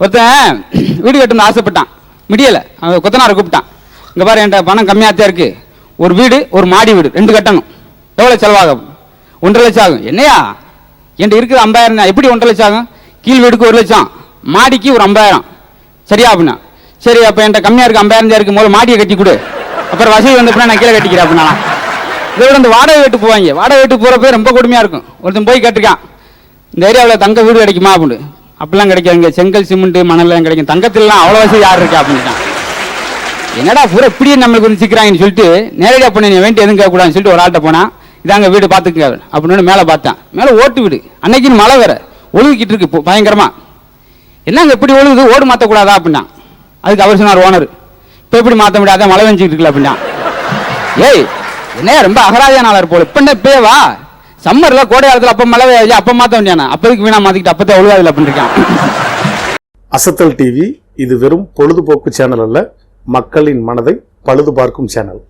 ஒருத்தன் வீடு கட்டணும்னு ஆசைப்பட்டான், முடியலை. அவன் கொத்தனாரை கூப்பிட்டான். இங்கே பாரு, என்கிட்ட பணம் கம்மியாக தான் இருக்குது, ஒரு வீடு ஒரு மாடி வீடு 2 கட்டணும், எவ்வளோ செலவாகும்? 1.5 லட்சம் ஆகும். என்னையா என்கிட்ட இருக்குது 50,000 தான், எப்படி 1.5 லட்சம் ஆகும்? கீழ் வீடுக்கு 1 லட்சம், மாடிக்கு ஒரு 50,000, சரியா அப்படின்னா? சரி, அப்போ என்கிட்ட கம்மியாக இருக்குது 50,000 தான் இருக்குது, முதல்ல மாடியை கட்டி கொடு, அப்புறம் வசதி வந்தப்பனா நான் கீழே கட்டிக்கிறேன் அப்படின்னா. இதை விட இந்த வாடகை வீட்டு போவாங்க, வாடகை வீட்டு போகிறப்ப ரொம்ப கொடுமையாக இருக்கும். ஒருத்தன் போய் கேட்டிருக்கான், இந்த ஏரியாவில் தங்க வீடு கிடைக்குமா அப்படின்னு. அப்படிலாம் கிடைக்காதுங்க, செங்கல் சிமெண்ட் மணல்லாம் கிடைக்கும், தங்கத்திலாம் அவ்வளோ வசதி யார் இருக்கா அப்படின்ட்டான். என்னடா பூரா இப்படியே நம்மளுக்கு வந்து சிக்கிறாங்கன்னு சொல்லிட்டு நேரடியாக பண்ணி வேண்டி எதுவும் கேட்கக்கூடாதுன்னு சொல்லிட்டு ஒரு ஆள்கிட்ட போனால், இதாங்க வீடு பார்த்துக்க அப்படின்னு மேலே பார்த்தேன். மேலே ஓட்டு வீடு, அன்னைக்குன்னு மழை வேற ஒழுகிக்கிட்டு இருக்கு பயங்கரமாக. என்னங்க எப்படி ஒழுகுது, ஓடு மாற்றக்கூடாதா அப்படின்னா. அதுக்கு அவர் சொன்னார் ஓனர், இப்போ எப்படி மாற்ற முடியாத, மழை வெஞ்சிக்கிட்டு இருக்கல அப்படின்னா. ஏய் என்னையா ரொம்ப அகராதியான ஆளர் போல, இப்போ என்ன பேவா சம்மர்ல கோடை காலத்தில் அப்போ மழை பெய்யாது, அப்போ மாற்ற வேண்டியானா, அப்போதுக்கு வீணா மாற்றிக்கிட்டு அப்போ தான் ஒழுகாதில்லை அப்படின்னு இருக்கான். அசத்தல் டிவி இது வெறும் பொழுதுபோக்கு சேனல் அல்ல, மக்களின் மனதை பழுது பார்க்கும் சேனல்.